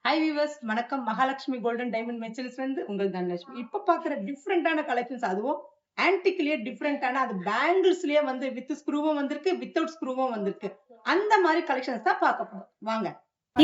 Hi viewers வணக்கம். Mahalakshmi golden diamond மெட்டல்ஸ்ல இருந்து உங்கள் தனலட்சுமி. இப்ப பாக்குற டிஃப்ரெண்டான கலெக்ஷன்ஸ், அதுவும் ஆன்டிக்லயே டிஃப்ரெண்டான, அது பேங்கிள்ஸ்லயே வந்து வித் ஸ்க்ரூவும் வந்திருக்கு, வித்தவுட் ஸ்க்ரூவும் வந்திருக்கு. அந்த மாதிரி கலெக்ஷன்ஸ் தான் பார்க்க போறோம். வாங்க.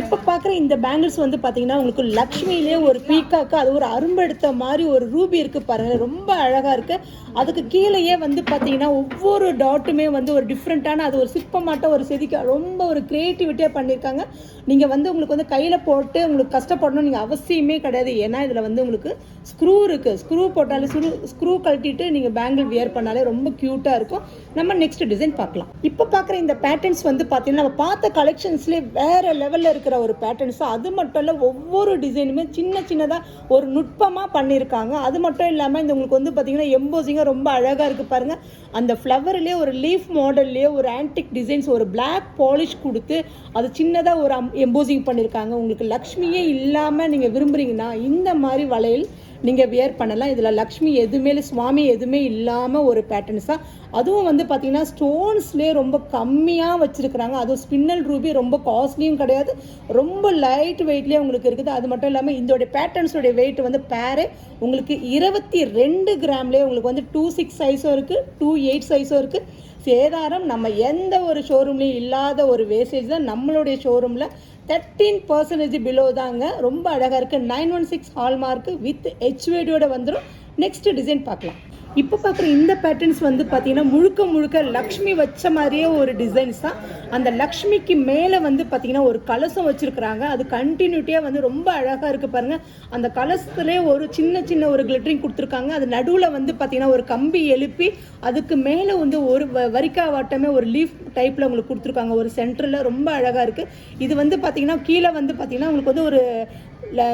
இப்போ பார்க்குற இந்த பேங்கிள்ஸ் வந்து பார்த்தீங்கன்னா உங்களுக்கு லக்ஷ்மியிலே ஒரு பீக்காக்கு அது ஒரு அரும்பெடுத்த மாதிரி ஒரு ரூபி இருக்குது பாருங்கள், ரொம்ப அழகாக இருக்குது. அதுக்கு கீழேயே வந்து பார்த்தீங்கன்னா ஒவ்வொரு டாட்டுமே வந்து ஒரு டிஃப்ரெண்ட்டான, அது ஒரு சிற்பமாட்ட ஒரு செதுக்க ரொம்ப ஒரு க்ரியேட்டிவிட்டியாக பண்ணியிருக்காங்க. நீங்கள் வந்து உங்களுக்கு வந்து கையில் போட்டு உங்களுக்கு கஷ்டப்படணும் நீங்கள் அவசியமே கிடையாது. ஏன்னா இதில் வந்து உங்களுக்கு ஸ்க்ரூ இருக்குது. ஸ்க்ரூ போட்டாலே ஸ்க்ரூ கழட்டிட்டு நீங்கள் பேங்கிள் வியர் பண்ணாலே ரொம்ப க்யூட்டாக இருக்கும். நம்ம நெக்ஸ்ட் டிசைன் பார்க்கலாம். இப்போ பார்க்குற இந்த பேட்டர்ன்ஸ் வந்து பார்த்தீங்கன்னா நம்ம பார்த்த கலெக்ஷன்ஸ்லேயே வேறு லெவலில் இருக்கிற ஒரு பேட்டர்ன்ஸ். அது மட்டும் இல்லை, ஒவ்வொரு டிசைனுமே சின்ன சின்னதாக ஒரு நுட்பமாக பண்ணியிருக்காங்க. அது மட்டும் இல்லாமல் இந்த உங்களுக்கு வந்து பார்த்தீங்கன்னா எம்போசிங்காக ரொம்ப அழகாக இருக்குது பாருங்கள். அந்த ஃப்ளவர்லேயே ஒரு லீஃப் மாடல்லையே ஒரு ஆன்டிக் டிசைன்ஸ், ஒரு பிளாக் பாலிஷ் கொடுத்து அது சின்னதாக ஒரு எம்போசிங் பண்ணியிருக்காங்க. உங்களுக்கு லக்ஷ்மியே இல்லாமல் நீங்கள் விரும்புகிறீங்கன்னா இந்த மாதிரி வளையல் நீங்கள் வியர் பண்ணலாம். இதில் லக்ஷ்மி எதுவுமே சுவாமி எதுவுமே இல்லாமல் ஒரு பேட்டர்ன்ஸ் தான். அதுவும் வந்து பார்த்தீங்கன்னா ஸ்டோன்ஸ்லேயே ரொம்ப கம்மியாக வச்சுருக்குறாங்க. அதுவும் ஸ்பின்னல் ரூபி ரொம்ப காஸ்ட்லியும் கிடையாது, ரொம்ப லைட் வெயிட்லேயே உங்களுக்கு இருக்குது. அது மட்டும் இல்லாமல் இதோடைய பேட்டர்ன்ஸோடைய வெயிட் வந்து பேரே உங்களுக்கு 22 கிராம்லேயே உங்களுக்கு வந்து 26 சைஸும் இருக்குது, 28 சைஸும் இருக்குது. சேதாரம் நம்ம எந்த ஒரு ஷோரூம்லேயும் இல்லாத ஒரு வேஸ்டேஜ் தான் நம்மளுடைய ஷோரூமில் 13% பிலோ தாங்க. ரொம்ப அழகாக இருக்குது. 916 ஹால்மார்க்கு வித் ஹெச்வேடியோட வந்துடும். நெக்ஸ்ட் டிசைன் பார்க்கலாம். இப்போ பார்க்குற இந்த பேட்டர்ன்ஸ் வந்து பார்த்தீங்கன்னா முழுக்க முழுக்க லக்ஷ்மி வச்ச மாதிரியே ஒரு டிசைன்ஸ் தான். அந்த லக்ஷ்மிக்கு மேலே வந்து பார்த்தீங்கன்னா ஒரு கலசம் வச்சுருக்குறாங்க. அது கண்டினியூட்டியாக வந்து ரொம்ப அழகாக இருக்குது பாருங்கள். அந்த கலசத்துலேயே ஒரு சின்ன சின்ன ஒரு கிளிட்டரிங் கொடுத்துருக்காங்க. அது நடுவில் வந்து பார்த்தீங்கன்னா ஒரு கம்பி எழுப்பி அதுக்கு மேலே வந்து ஒரு வரிக்கா வாட்டமே ஒரு லீஃப் டைப்பில் உங்களுக்கு கொடுத்துருக்காங்க. ஒரு சென்டரில் ரொம்ப அழகாக இருக்குது. இது வந்து பார்த்தீங்கன்னா கீழே வந்து பார்த்தீங்கன்னா உங்களுக்கு வந்து ஒரு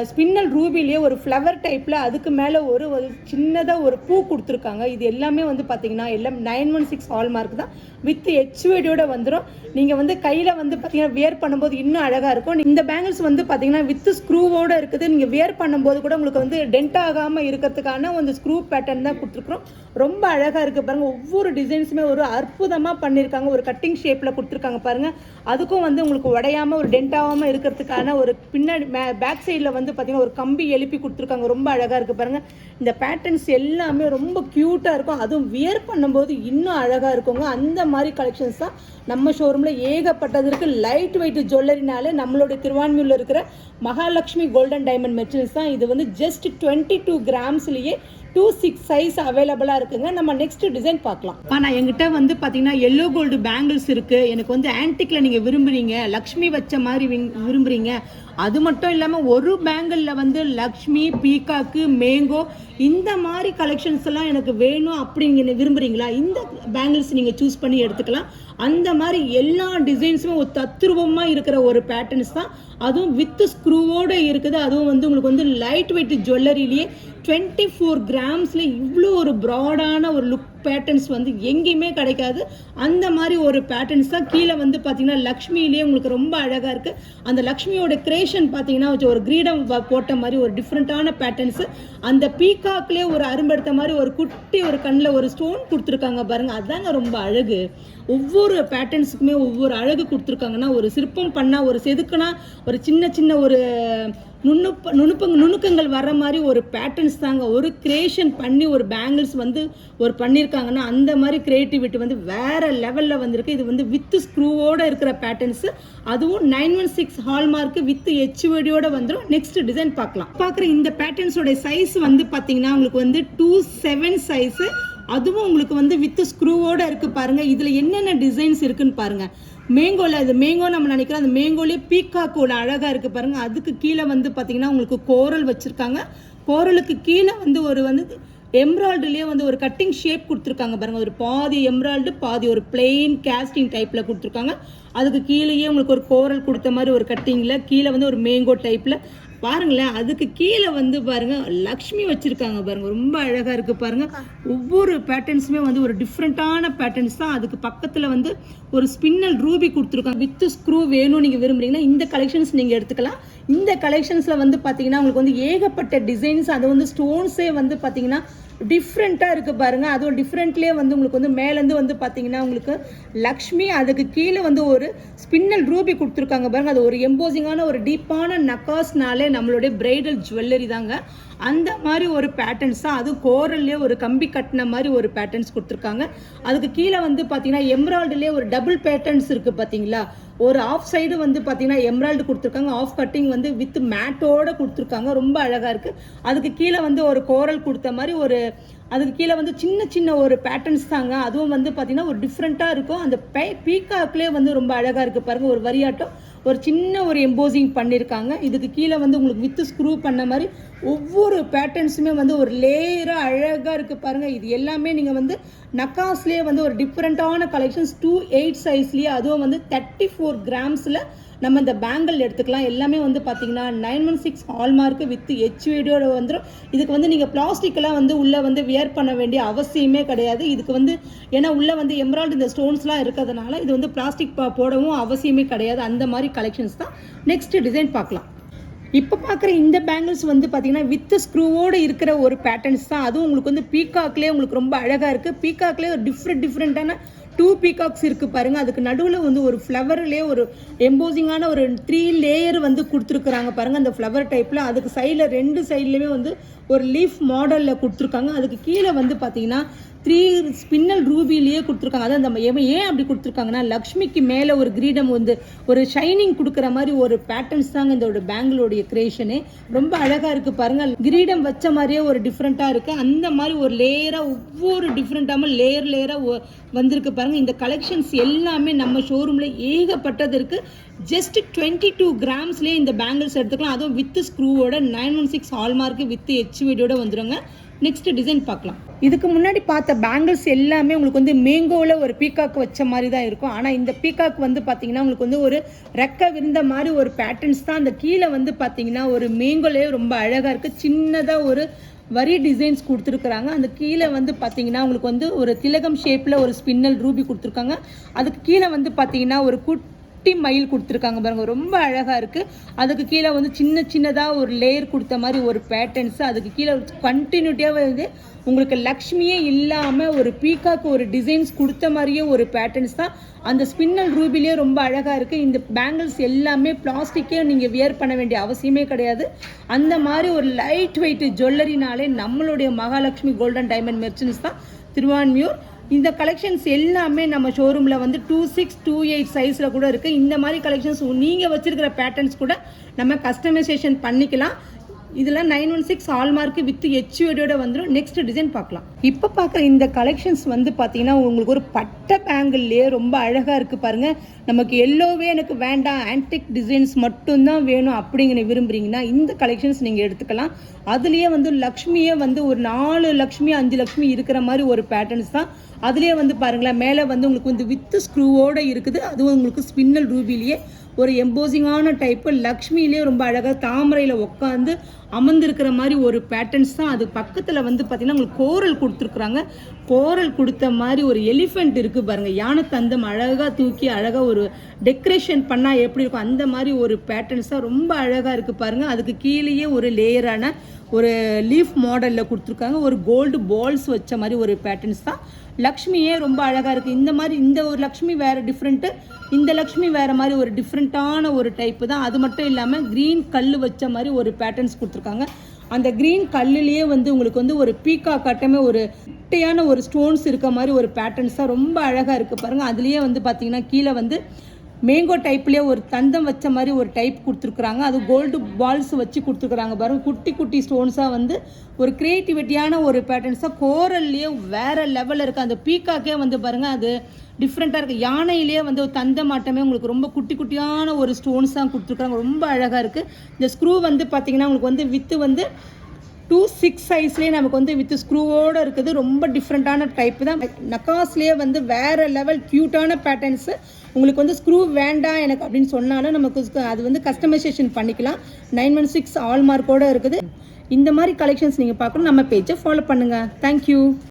ஸ்பின்னல் ரூபிலேயே ஒரு ஃப்ளவர் டைப்பில் அதுக்கு மேலே ஒரு சின்னதாக ஒரு பூ கொடுத்துருக்காங்க. இது எல்லாமே வந்து பார்த்தீங்கன்னா எல்லாம் 916 ஹால்மார்க் தான் வித் ஹெச்வேடியோட வந்துடும். நீங்கள் வந்து கையில் வந்து பார்த்தீங்கன்னா வியர் பண்ணும்போது இன்னும் அழகாக இருக்கும். இந்த பேங்கிள்ஸ் வந்து பார்த்தீங்கன்னா வித் ஸ்க்ரூவோடு இருக்குது. நீங்கள் வியர் பண்ணும்போது கூட உங்களுக்கு வந்து டென்ட் ஆகாமல் இருக்கிறதுக்கான ಒಂದು ஸ்க்ரூ பேட்டர்ன் தான் கொடுத்துருக்குறோம். ரொம்ப அழகாக இருக்குது பாருங்கள். ஒவ்வொரு டிசைன்ஸுமே ஒரு அற்புதமாக பண்ணியிருக்காங்க. ஒரு கட்டிங் ஷேப்பில் கொடுத்துருக்காங்க பாருங்கள். அதுக்கும் வந்து உங்களுக்கு உடையாமல் ஒரு டென்ட் ஆகாமல் இருக்கிறதுக்கான ஒரு பின்னாடி பேக் சைடில் வந்து பார்த்தீங்கன்னா ஒரு கம்பி எழுப்பி கொடுத்துருக்காங்க. ரொம்ப அழகாக இருக்குது பாருங்கள். இந்த பேட்டர்ன்ஸ் எல்லாமே ரொம்ப க்யூட்டாக இருக்கும். அதுவும் வியர் பண்ணும்போது இன்னும் அழகாக இருக்குங்க. அந்த மாதிரி கலெக்ஷன்ஸ் தான் நம்ம ஷோரூமில் ஏகப்பட்டது இருக்குது. லைட் வெயிட் ஜுவல்லரினாலே நம்மளுடைய திருவான்மியூரில் இருக்கிற மகாலட்சுமி கோல்டன் டைமண்ட் மெட்டல்ஸ் தான். இது வந்து ஜஸ்ட் 22 கிராம்ஸ்லேயே 26 சைஸ் அவைலபிளாக இருக்குங்க. நம்ம நெக்ஸ்ட் டிசைன் பார்க்கலாம். ஆனால் எங்கிட்ட வந்து பார்த்தீங்கன்னா எல்லோ கோல்டு பேங்கிள்ஸ் இருக்குது. எனக்கு வந்து ஆன்டிக்கில் நீங்கள் விரும்புகிறீங்க, லக்ஷ்மி வச்ச மாதிரி விரும்புகிறீங்க. அது மட்டும் இல்லாமல் ஒரு பேங்கிளில் வந்து லக்ஷ்மி, பீகாக்கு, மேங்கோ இந்த மாதிரி கலெக்ஷன்ஸ் எல்லாம் எனக்கு வேணும் அப்படிங்க விரும்புகிறீங்களா, இந்த பேங்கிள்ஸ் நீங்கள் சூஸ் பண்ணி எடுத்துக்கலாம். அந்த மாதிரி எல்லா டிசைன்ஸுமே ஒரு தத்ரூபமாக இருக்கிற ஒரு பேட்டர்ன்ஸ் தான். அதுவும் வித் ஸ்க்ரூவோடு இருக்குது. அதுவும் வந்து உங்களுக்கு வந்து லைட் வெயிட் ஜுவல்லரிலேயே 24 கிராம்ஸில் இவ்வளோ ஒரு ப்ராடான ஒரு லுக் பேட்டர்ன்ஸ் வந்து எங்கேயுமே கிடைக்காது. அந்த மாதிரி ஒரு பேட்டர்ன்ஸ் தான். கீழே வந்து பார்த்தீங்கன்னா லக்ஷ்மியிலே உங்களுக்கு ரொம்ப அழகாக இருக்குது. அந்த லக்ஷ்மியோட கிரியேஷன் பார்த்தீங்கன்னா ஒரு கிரீடம் போட்ட மாதிரி ஒரு டிஃப்ரெண்ட்டான பேட்டர்ன்ஸு. அந்த பீகாக்லேயே ஒரு அரும்பெடுத்த மாதிரி ஒரு குட்டி ஒரு கண்ணில் ஒரு ஸ்டோன் கொடுத்துருக்காங்க பாருங்கள். அதுதாங்க ரொம்ப அழகு. ஒவ்வொரு பேட்டர்ன்ஸுக்குமே ஒவ்வொரு அழகு கொடுத்துருக்காங்கன்னா, ஒரு சிற்பம் பண்ணால் ஒரு செதுக்குனா ஒரு சின்ன சின்ன ஒரு நுணுக்கங்கள் வர்ற மாதிரி ஒரு பேட்டர்ன்ஸ் தாங்க. ஒரு கிரியேஷன் பண்ணி ஒரு பேங்கிள்ஸ் வந்து ஒரு பண்ணியிருக்காங்கன்னா அந்த மாதிரி கிரியேட்டிவிட்டி வந்து வேறு லெவலில் வந்திருக்கு. இது வந்து வித் ஸ்க்ரூவோடு இருக்கிற பேட்டர்ன்ஸு. அதுவும் 916 ஹால்மார்க்கு வித் ஹெச்வேடியோட வந்துடும். நெக்ஸ்ட் டிசைன் பார்க்கலாம். பார்க்குற இந்த பேட்டர்ன்ஸோட சைஸ் வந்து பார்த்தீங்கன்னா உங்களுக்கு வந்து 27 சைஸு. அதுவும் உங்களுக்கு வந்து வித் ஸ்க்ரூவோடு இருக்குது பாருங்கள். இதில் என்னென்ன டிசைன்ஸ் இருக்குன்னு பாருங்கள். மேங்கோவில் இது மேங்கோ நம்ம நினைக்கிறோம். அந்த மேங்கோலேயே பீக்காக்கோட அழகாக இருக்குது பாருங்கள். அதுக்கு கீழே வந்து பார்த்திங்கன்னா உங்களுக்கு கோரல் வச்சுருக்காங்க. கோரலுக்கு கீழே வந்து ஒரு வந்து எம்ப்ராய்டரிலேயே வந்து ஒரு கட்டிங் ஷேப் கொடுத்துருக்காங்க பாருங்கள். ஒரு பாதி எம்ப்ராய்டு பாதி ஒரு பிளெயின் கேஸ்டிங் டைப்பில் கொடுத்துருக்காங்க. அதுக்கு கீழேயே உங்களுக்கு ஒரு கோரல் கொடுத்த மாதிரி ஒரு கட்டிங்கில் கீழே வந்து ஒரு மேங்கோ டைப்பில் பாருங்களேன். அதுக்கு கீழே வந்து பாருங்கள் லக்ஷ்மி வச்சுருக்காங்க பாருங்கள். ரொம்ப அழகாக இருக்குது பாருங்கள். ஒவ்வொரு பேட்டர்ன்ஸுமே வந்து ஒரு டிஃப்ரெண்ட்டான பேட்டர்ன்ஸ் தான். அதுக்கு பக்கத்தில் வந்து ஒரு ஸ்பின்னல் ரூபி கொடுத்துருக்காங்க. வித் ஸ்க்ரூ வேணும் நீங்கள் விரும்புறீங்கன்னா இந்த கலெக்ஷன்ஸ் நீங்கள் எடுத்துக்கலாம். இந்த கலெக்ஷன்ஸில் வந்து பார்த்தீங்கன்னா உங்களுக்கு வந்து ஏகப்பட்ட டிசைன்ஸ், அது வந்து ஸ்டோன்ஸே வந்து பார்த்தீங்கன்னா டிஃப்ரெண்ட்டாக இருக்குது பாருங்கள். அதுவும் டிஃப்ரெண்ட்லேயே வந்து உங்களுக்கு வந்து மேலேருந்து வந்து பார்த்தீங்கன்னா உங்களுக்கு லக்ஷ்மி, அதுக்கு கீழே வந்து ஒரு ஸ்பின்னல் ரூபி கொடுத்துருக்காங்க பாருங்கள். அது ஒரு எம்போசிங்கான ஒரு டீப்பான நக்காஸ்னாலே நம்மளுடைய பிரைடல் ஜுவல்லரி தாங்க. அந்த மாதிரி ஒரு பேட்டர்ன்ஸ் தான், அதுவும் கோரல்லே ஒரு கம்பி கட்டின மாதிரி ஒரு பேட்டர்ன்ஸ் கொடுத்துருக்காங்க. அதுக்கு கீழே வந்து பார்த்தீங்கன்னா எம்ராய்டுலேயே ஒரு டபுள் பேட்டர்ன்ஸ் இருக்குது பார்த்தீங்களா. ஒரு ஆஃப் சைடு வந்து பார்த்தீங்கன்னா எம்ராய்டு கொடுத்துருக்காங்க, ஆஃப் கட்டிங் வந்து வித் மேட்டோட கொடுத்துருக்காங்க, ரொம்ப அழகாக இருக்குது. அதுக்கு கீழே வந்து ஒரு கோரல் கொடுத்த மாதிரி ஒரு, அதுக்கு கீழே வந்து சின்ன சின்ன ஒரு பேட்டர்ன்ஸ் தாங்க. அதுவும் வந்து பார்த்தீங்கன்னா ஒரு டிஃப்ரெண்ட்டாக இருக்கும். அந்த பீகாக்லேயே வந்து ரொம்ப அழகாக இருக்குது பாருங்கள். ஒரு வரியாட்டம் ஒரு சின்ன ஒரு எம்போசிங் பண்ணியிருக்காங்க. இதுக்கு கீழே வந்து உங்களுக்கு வித்து ஸ்க்ரூ பண்ண மாதிரி ஒவ்வொரு பேட்டர்ன்ஸுமே வந்து ஒரு லேயராக அழகாக இருக்குது பாருங்கள். இது எல்லாமே நீங்கள் வந்து நக்காஸ்லேயே வந்து ஒரு டிஃப்ரெண்ட்டான கலெக்ஷன்ஸ் 2/8 சைஸ்லேயே, அதுவும் வந்து 34 கிராம்ஸில் நம்ம இந்த பேங்கிள் எடுத்துக்கலாம். எல்லாமே வந்து பார்த்தீங்கன்னா 916 ஹால்மார்க்கு வித் HVDயோட வந்துடும். இதுக்கு வந்து நீங்கள் பிளாஸ்டிக்கெல்லாம் வந்து உள்ளே வந்து வியர் பண்ண வேண்டிய அவசியமே கிடையாது. இதுக்கு வந்து ஏன்னா உள்ளே வந்து எம்ராய்டு இந்த ஸ்டோன்ஸ்லாம் இருக்கிறதுனால இது வந்து பிளாஸ்டிக் போடவும் அவசியமே கிடையாது. அந்த மாதிரி கலெக்ஷன்ஸ் தான். நெக்ஸ்ட் டிசைன் பார்க்கலாம். இப்போ பார்க்குற இந்த பேங்கிள்ஸ் வந்து பார்த்தீங்கன்னா வித் ஸ்க்ரூவோடு இருக்கிற ஒரு பேட்டர்ன்ஸ் தான். அதுவும் உங்களுக்கு வந்து பீகாக்லேயே உங்களுக்கு ரொம்ப அழகாக இருக்குது. பீகாக்லேயே ஒரு டிஃப்ரெண்ட்டான 2 பீகாக்ஸ் இருக்குது பாருங்கள். அதுக்கு நடுவில் வந்து ஒரு ஃப்ளவர்லேயே ஒரு எம்போசிங்கான ஒரு 3 லேயர் வந்து கொடுத்துருக்குறாங்க பாருங்கள். அந்த ஃப்ளவர் டைப்பில் அதுக்கு சைடில் 2 சைட்லேயுமே வந்து ஒரு லீஃப் மாடலில் கொடுத்துருக்காங்க. அதுக்கு கீழே வந்து பார்த்தீங்கன்னா 3 ஸ்பின்னல் ரூபிலேயே கொடுத்துருக்காங்க. அதான் அந்த ஏன் அப்படி கொடுத்துருக்காங்கன்னா லக்ஷ்மிக்கு மேலே ஒரு கிரீடம் வந்து ஒரு ஷைனிங் கொடுக்குற மாதிரி ஒரு பேட்டர்ன்ஸ் தாங்க இதோட பேங்கிளோடைய கிரியேஷனே. ரொம்ப அழகாக இருக்குது பாருங்கள். கிரீடம் வச்ச மாதிரியே ஒரு டிஃப்ரெண்ட்டாக இருக்குது. அந்த மாதிரி ஒரு லேயராக ஒவ்வொரு டிஃப்ரெண்ட்டாமல் லேயராக வந்திருக்கு பாருங்கள். இந்த கலெக்ஷன்ஸ் எல்லாமே நம்ம ஷோரூமில் ஏகப்பட்டது இருக்குது. ஜஸ்ட் 22 கிராம்ஸ்லேயே இந்த பேங்கிள்ஸ் எடுத்துக்கலாம். அதுவும் வித் ஸ்க்ரூவோட 916 ஹால்மார்க்கு வித் HVDயோட வந்துடுங்க. நெக்ஸ்ட் டிசைன் பார்க்கலாம். இதுக்கு முன்னாடி பார்த்த பேங்கிள்ஸ் எல்லாமே உங்களுக்கு வந்து மேங்கோவில் ஒரு பீகாக் வச்ச மாதிரி தான் இருக்கும். ஆனால் இந்த பீகாக் வந்து பார்த்தீங்கன்னா உங்களுக்கு வந்து ஒரு ரெக்க விருந்த மாதிரி ஒரு பேட்டர்ன்ஸ் தான். அந்த கீழே வந்து பார்த்தீங்கன்னா ஒரு மேங்கோலே ரொம்ப அழகாக இருக்குது. சின்னதாக ஒரு வரி டிசைன்ஸ் கொடுத்துருக்குறாங்க. அந்த கீழே வந்து பார்த்தீங்கன்னா உங்களுக்கு வந்து ஒரு திலகம் ஷேப்பில் ஒரு ஸ்பின்னல் ரூபி கொடுத்துருக்காங்க. அதுக்கு கீழே வந்து பார்த்தீங்கன்னா ஒரு குட்டி மயில் கொடுத்துருக்காங்க பாருங்க, ரொம்ப அழகாக இருக்குது. அதுக்கு கீழே வந்து சின்னதாக ஒரு லேயர் கொடுத்த மாதிரி ஒரு பேட்டர்ன்ஸு. அதுக்கு கீழே கண்டினியூட்டியாக வந்து உங்களுக்கு லக்ஷ்மியே இல்லாமல் ஒரு பீகாக்கு ஒரு டிசைன்ஸ் கொடுத்த மாதிரியே ஒரு பேட்டர்ன்ஸ் தான். அந்த ஸ்பின்னல் ரூபிலே ரொம்ப அழகாக இருக்குது. இந்த பேங்கிள்ஸ் எல்லாமே பிளாஸ்டிக்கே நீங்கள் வியர் பண்ண வேண்டிய அவசியமே கிடையாது. அந்த மாதிரி ஒரு லைட் வெயிட் ஜுவல்லரினாலே நம்மளுடைய மகாலட்சுமி கோல்டன் டைமண்ட் மெர்ச்சன்ட்ஸ் தான் திருவான்மியூர். இந்த கலெக்ஷன்ஸ் எல்லாமே நம்ம ஷோரூமில் வந்து 26, 28 சைஸில் கூட இருக்குது. இந்த மாதிரி கலெக்ஷன்ஸ் நீங்கள் வச்சுருக்கிற பேட்டர்ன்ஸ் கூட நம்ம கஸ்டமைசேஷன் பண்ணிக்கலாம். இதெல்லாம் 916 ஹால்மார்க்கு வித் HVDயோட வந்துடும். நெக்ஸ்ட் டிசைன் பார்க்கலாம். இப்போ பார்க்குற இந்த கலெக்ஷன்ஸ் வந்து பார்த்தீங்கன்னா உங்களுக்கு ஒரு பட்டை பேங்கிள்லேயே ரொம்ப அழகாக இருக்குது பாருங்கள். நமக்கு எல்லோவே எனக்கு வேண்டாம், ஆன்டிக் டிசைன்ஸ் மட்டும்தான் வேணும் அப்படிங்கிற விரும்புகிறீங்கன்னா இந்த கலெக்ஷன்ஸ் நீங்கள் எடுத்துக்கலாம். அதுலேயே வந்து லக்ஷ்மியே வந்து ஒரு 4 லக்ஷ்மி 5 லக்ஷ்மி இருக்கிற மாதிரி ஒரு பேட்டர்ன்ஸ் தான். அதுலேயே வந்து பாருங்களேன், மேலே வந்து உங்களுக்கு வந்து வித்து ஸ்க்ரூவோடு இருக்குது. அதுவும் உங்களுக்கு ஸ்பின்னல் ரூபிலேயே ஒரு எம்போசிங்கான டைப்பு லக்ஷ்மியிலே ரொம்ப அழகாக தாமரையில் உட்காந்து அமர்ந்திருக்கிற மாதிரி ஒரு பேட்டர்ன்ஸ் தான். அது பக்கத்தில் வந்து பார்த்திங்கன்னா உங்களுக்கு கோரல் கொடுத்துருக்குறாங்க. கோரல் கொடுத்த மாதிரி ஒரு எலிஃபெண்ட் இருக்குது பாருங்கள், யானை தந்தம் அழகாக தூக்கி அழகாக ஒரு டெக்கரேஷன் பண்ணால் எப்படி இருக்கும் அந்த மாதிரி ஒரு பேட்டர்ன்ஸ் தான். ரொம்ப அழகாக இருக்குது பாருங்கள். அதுக்கு கீழேயே ஒரு லேயரான ஒரு லீஃப் மாடலில் கொடுத்துருக்காங்க. ஒரு கோல்டு பால்ஸ் வச்ச மாதிரி ஒரு பேட்டர்ன்ஸ் தான். லக்ஷ்மியே ரொம்ப அழகாக இருக்குது. இந்த மாதிரி இந்த ஒரு லக்ஷ்மி வேறு டிஃப்ரெண்ட்டு, இந்த லக்ஷ்மி வேறு மாதிரி ஒரு டிஃப்ரெண்ட்டான ஒரு டைப்பு தான். அது மட்டும் இல்லாமல் க்ரீன் கல் வச்ச மாதிரி ஒரு பேட்டர்ன்ஸ் கொடுத்துருக்காங்க. அந்த க்ரீன் கல்லுலேயே வந்து உங்களுக்கு வந்து ஒரு பீக்கா கட்டமே ஒரு குட்டையான ஒரு ஸ்டோன்ஸ் இருக்க மாதிரி ஒரு பேட்டர்ன்ஸ் தான். ரொம்ப அழகாக இருக்குது பாருங்கள். அதுலேயே வந்து பார்த்திங்கன்னா கீழே வந்து மேங்கோ டைப்லேயே ஒரு தந்தம் வச்ச மாதிரி ஒரு டைப் கொடுத்துருக்குறாங்க. அது கோல்டு பால்ஸ் வச்சு கொடுத்துருக்குறாங்க பாருங்கள். குட்டி குட்டி ஸ்டோன்ஸாக வந்து ஒரு க்ரியேட்டிவிட்டியான ஒரு பேட்டர்ன்ஸாக கோரல்லையே வேறு லெவலில் இருக்குது. அந்த பீக்காக்கே வந்து பாருங்கள் அது டிஃப்ரெண்ட்டாக இருக்குது. யானையிலேயே வந்து ஒரு தந்த மாட்டமே உங்களுக்கு ரொம்ப குட்டி குட்டியான ஒரு ஸ்டோன்ஸ் தான் கொடுத்துருக்குறாங்க. ரொம்ப அழகாக இருக்குது. இந்த ஸ்க்ரூ வந்து பார்த்திங்கன்னா உங்களுக்கு வந்து வித்து வந்து 26 சைஸ்லேயே நமக்கு வந்து வித் ஸ்க்ரூவோடு இருக்குது. ரொம்ப டிஃப்ரெண்ட்டான டைப்பு தான். நக்காஸ்லேயே வந்து வேறு லெவல் க்யூட்டான பேட்டர்ன்ஸு. உங்களுக்கு வந்து ஸ்க்ரூ வேண்டாம் எனக்கு அப்படின்னு சொன்னாலும் நமக்கு அது வந்து கஸ்டமைசேஷன் பண்ணிக்கலாம். 916 ஹால்மார்க்கோடு இருக்குது. இந்த மாதிரி கலெக்ஷன்ஸ் நீங்கள் பார்க்கணும், நம்ம பேஜை ஃபாலோ பண்ணுங்கள். தேங்க்யூ.